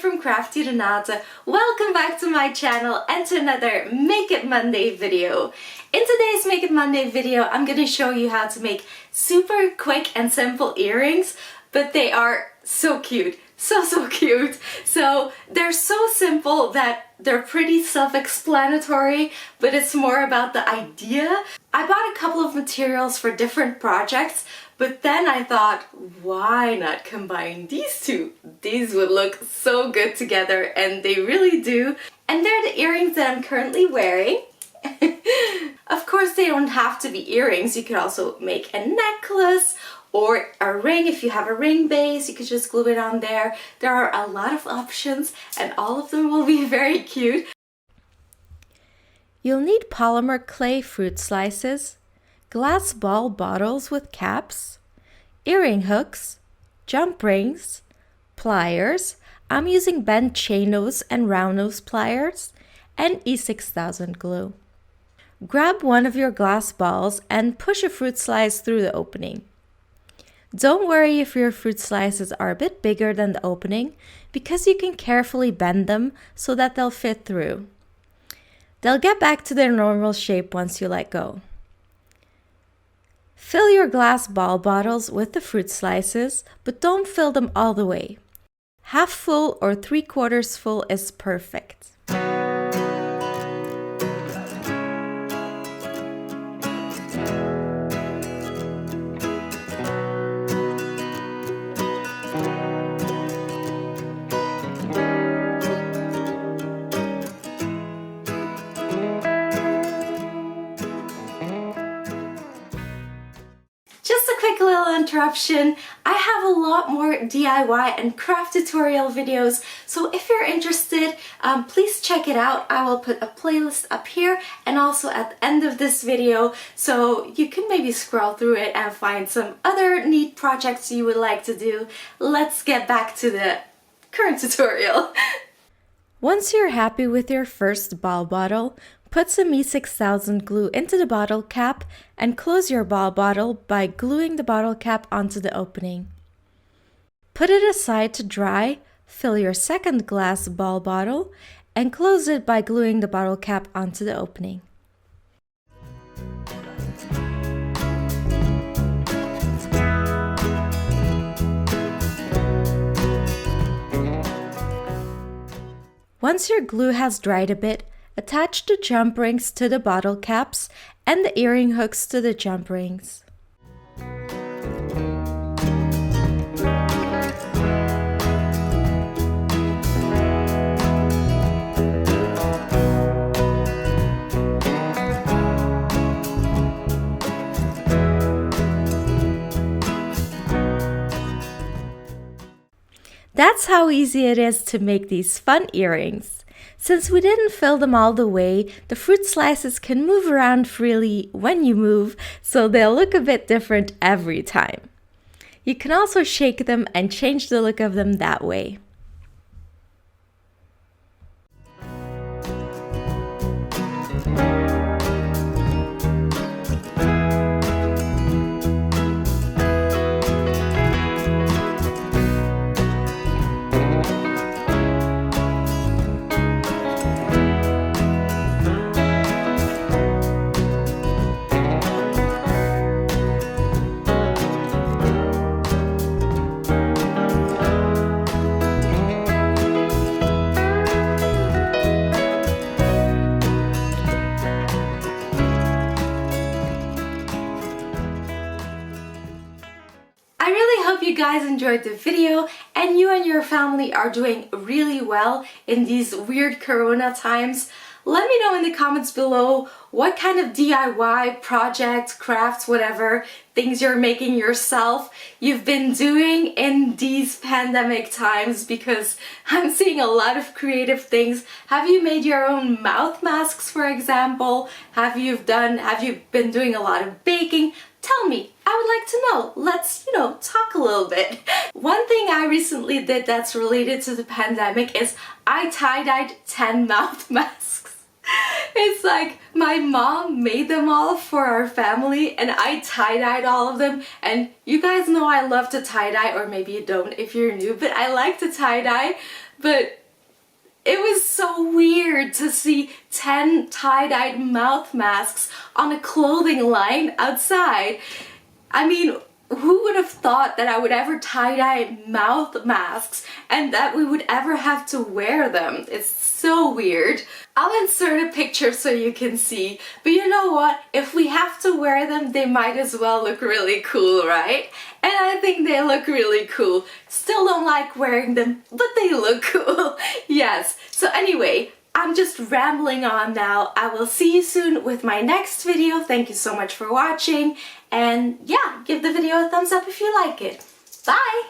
from Crafty to Nata. Welcome back to my channel and to another Make It Monday video. In today's Make It Monday video, I'm going to show you how to make super quick and simple earrings, but they are so cute. So cute. So they're so simple that they're pretty self-explanatory, but it's more about the idea. I bought a couple of materials for different projects, but then I thought, why not combine these two? These would look so good together, and they really do. And they're the earrings that I'm currently wearing. Of course, they don't have to be earrings. You could also make a necklace or a ring. If you have a ring base, you could just glue it on there. There are a lot of options and all of them will be very cute. You'll need polymer clay fruit slices, glass ball bottles with caps, earring hooks, jump rings, pliers. I'm using bent chain nose and round nose pliers, and E6000 glue. Grab one of your glass balls and push a fruit slice through the opening. Don't worry if your fruit slices are a bit bigger than the opening, because you can carefully bend them so that they'll fit through. They'll get back to their normal shape once you let go. Fill your glass ball bottles with the fruit slices, but don't fill them all the way. Half full or 3/4 full is perfect. Just a quick little interruption. I have a lot more DIY and craft tutorial videos, so if you're interested, please check it out. I will put a playlist up here and also at the end of this video, so you can maybe scroll through it and find some other neat projects you would like to do. Let's get back to the current tutorial. Once you're happy with your first ball bottle, put some E6000 glue into the bottle cap and close your ball bottle by gluing the bottle cap onto the opening. Put it aside to dry, fill your second glass ball bottle, and close it by gluing the bottle cap onto the opening. Once your glue has dried a bit, attach the jump rings to the bottle caps and the earring hooks to the jump rings. That's how easy it is to make these fun earrings. Since we didn't fill them all the way, the fruit slices can move around freely when you move, so they'll look a bit different every time. You can also shake them and change the look of them that way. I really hope you guys enjoyed the video and you and your family are doing really well in these weird corona times. Let me know in the comments below what kind of DIY projects, crafts, whatever, things you're making yourself you've been doing in these pandemic times, because I'm seeing a lot of creative things. Have you made your own mouth masks, for example? Have you been doing a lot of baking? Tell me, I would like to know. Let's, talk a little bit. One thing I recently did that's related to the pandemic is I tie-dyed 10 mouth masks. It's like my mom made them all for our family and I tie-dyed all of them, and you guys know I love to tie-dye, or maybe you don't if you're new, but I like to tie-dye. but it was so weird to see 10 tie-dyed mouth masks on a clothing line outside. I mean, who would have thought that I would ever tie-dye mouth masks and that we would ever have to wear them? It's so weird. I'll insert a picture so you can see, but you know what? If we have to wear them, they might as well look really cool, right? And I think they look really cool. Still don't like wearing them, but they look cool. Yes. So anyway, I'm just rambling on now. I will see you soon with my next video. Thank you so much for watching. And yeah, give the video a thumbs up if you like it. Bye!